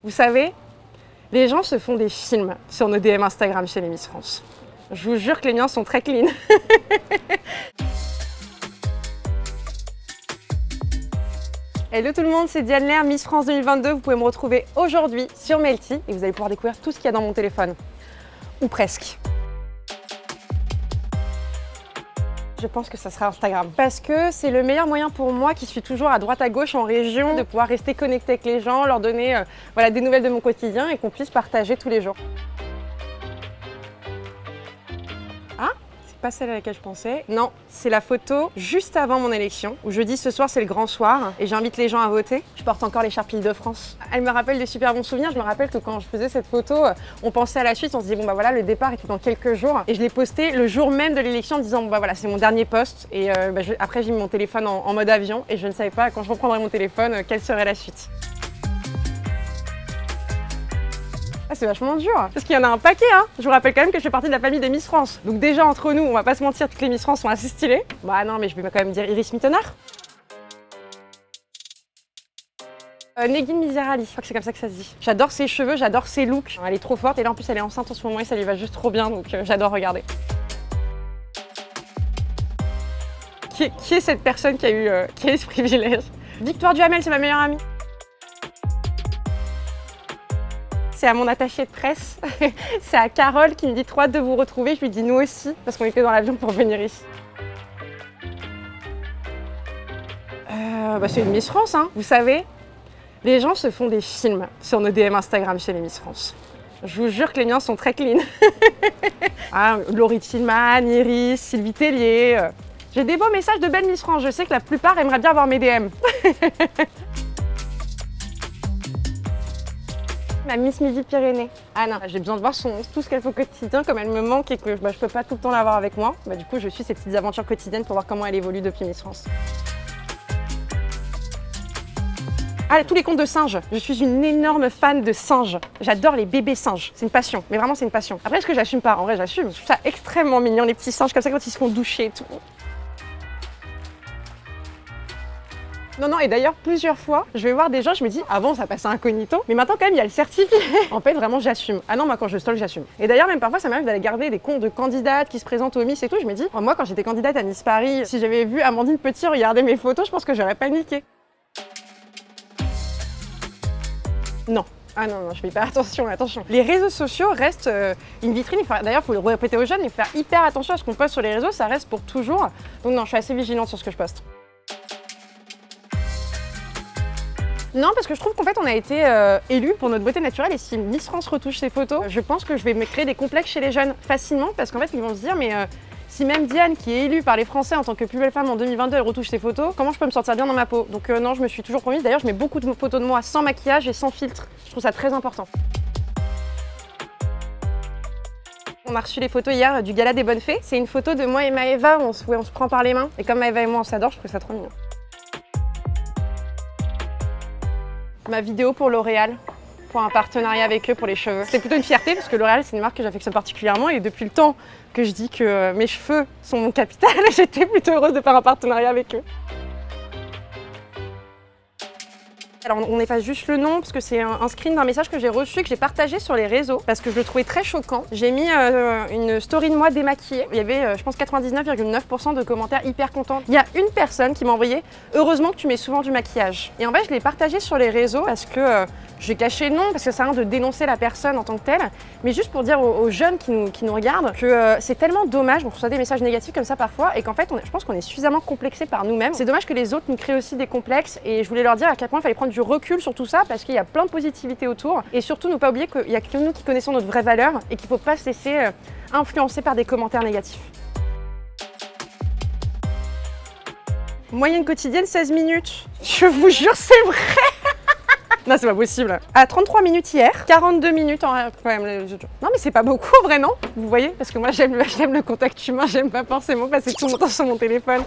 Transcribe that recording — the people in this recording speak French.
Vous savez, les gens se font des films sur nos DM Instagram chez les Miss France. Je vous jure que les miens sont très clean. Hello tout le monde, c'est Diane Lair, Miss France 2022. Vous pouvez me retrouver aujourd'hui sur Melty et vous allez pouvoir découvrir tout ce qu'il y a dans mon téléphone. Ou presque. Je pense que ça sera Instagram. Parce que c'est le meilleur moyen pour moi, qui suis toujours à droite à gauche en région, de pouvoir rester connectée avec les gens, leur donner des nouvelles de mon quotidien et qu'on puisse partager tous les jours. Ah, c'est pas celle à laquelle je pensais. Non, c'est la photo juste avant mon élection, où je dis ce soir c'est le grand soir et j'invite les gens à voter. Je porte encore l'écharpe Île-de-France. Elle me rappelle des super bons souvenirs. Je me rappelle que quand je faisais cette photo, on pensait à la suite, on se disait bon bah voilà, le départ était dans quelques jours. Et je l'ai posté le jour même de l'élection en disant bon bah voilà, c'est mon dernier post. Et après j'ai mis mon téléphone en mode avion et je ne savais pas quand je reprendrais mon téléphone quelle serait la suite. Ah, c'est vachement dur, parce qu'il y en a un paquet, hein. Je vous rappelle quand même que je fais partie de la famille des Miss France. Donc déjà, entre nous, on va pas se mentir, toutes les Miss France sont assez stylées. Bah non, mais je vais quand même dire Iris Mittenard. Negin Misirali, je crois que c'est comme ça que ça se dit. J'adore ses cheveux, j'adore ses looks. Elle est trop forte et là en plus elle est enceinte en ce moment et ça lui va juste trop bien, donc j'adore regarder. Qui est cette personne qui a eu ce privilège? Victoire Duhamel, c'est ma meilleure amie. C'est à mon attachée de presse, c'est à Carole qui me dit trop hâte de vous retrouver. Je lui dis nous aussi, parce qu'on était dans l'avion pour venir ici. C'est une Miss France, hein. Vous savez, les gens se font des films sur nos DM Instagram chez les Miss France. Je vous jure que les miens sont très clean. Laurie Tillman, Iris, Sylvie Tellier. J'ai des beaux messages de belles Miss France. Je sais que la plupart aimeraient bien avoir mes DM. Ma Miss Midi-Pyrénées. Ah non, j'ai besoin de voir tout ce qu'elle fait au quotidien, comme elle me manque et que je peux pas tout le temps l'avoir avec moi. Du coup, je suis ses petites aventures quotidiennes pour voir comment elle évolue depuis Miss France. Ah, tous les contes de singes. Je suis une énorme fan de singes. J'adore les bébés singes. C'est une passion, mais vraiment c'est une passion. Après, est-ce que j'assume pas? En vrai, j'assume. Je trouve ça extrêmement mignon, les petits singes comme ça quand ils se font doucher et tout. Non, et d'ailleurs, plusieurs fois, je vais voir des gens, je me dis, avant, ça passait incognito, mais maintenant, quand même, il y a le certifié. En fait, vraiment, j'assume. Ah non, moi, quand je stalk, j'assume. Et d'ailleurs, même parfois, ça m'arrive d'aller garder des comptes de candidates qui se présentent au Miss et tout. Je me dis, moi, quand j'étais candidate à Miss Paris, si j'avais vu Amandine Petit regarder mes photos, je pense que j'aurais paniqué. Non. Ah non, je fais pas attention. Les réseaux sociaux restent une vitrine. D'ailleurs, il faut le répéter aux jeunes et faire hyper attention à ce qu'on poste sur les réseaux, ça reste pour toujours. Donc non, je suis assez vigilante sur ce que je poste. Non, parce que je trouve qu'en fait on a été élus pour notre beauté naturelle et si Miss France retouche ses photos, je pense que je vais me créer des complexes chez les jeunes facilement parce qu'en fait ils vont se dire mais si même Diane qui est élue par les Français en tant que plus belle femme en 2022 elle retouche ses photos, comment je peux me sentir bien dans ma peau? Donc non, je me suis toujours promise, d'ailleurs je mets beaucoup de photos de moi sans maquillage et sans filtre, je trouve ça très important. On a reçu les photos hier du gala des bonnes fées, c'est une photo de moi et Maëva où on se prend par les mains et comme Maëva et moi on s'adore, je trouve ça trop mignon. Ma vidéo pour L'Oréal, pour un partenariat avec eux pour les cheveux. C'était plutôt une fierté parce que L'Oréal c'est une marque que j'affectionne particulièrement et depuis le temps que je dis que mes cheveux sont mon capital, j'étais plutôt heureuse de faire un partenariat avec eux. Alors on efface juste le nom parce que c'est un screen d'un message que j'ai reçu, que j'ai partagé sur les réseaux parce que je le trouvais très choquant. J'ai mis une story de moi démaquillée. Il y avait je pense 99,9% de commentaires hyper contents. Il y a une personne qui m'a envoyé « Heureusement que tu mets souvent du maquillage ». Et en fait je l'ai partagé sur les réseaux parce que j'ai caché le nom parce que ça sert à rien de dénoncer la personne en tant que telle, mais juste pour dire aux jeunes qui nous regardent que c'est tellement dommage, on reçoit des messages négatifs comme ça parfois et qu'en fait je pense qu'on est suffisamment complexé par nous-mêmes. C'est dommage que les autres nous créent aussi des complexes et je voulais leur dire à quel point il fallait prendre du recul sur tout ça parce qu'il y a plein de positivité autour et surtout ne pas oublier qu'il n'y a que nous qui connaissons notre vraie valeur et qu'il ne faut pas se laisser influencer par des commentaires négatifs. Moyenne quotidienne 16 minutes. Je vous jure c'est vrai. Non, c'est pas possible. À 33 minutes hier, 42 minutes en quand même. Non, mais c'est pas beaucoup, en vrai, non? Vous voyez? Parce que moi, j'aime le contact humain, j'aime pas forcément passer tout mon temps sur mon téléphone.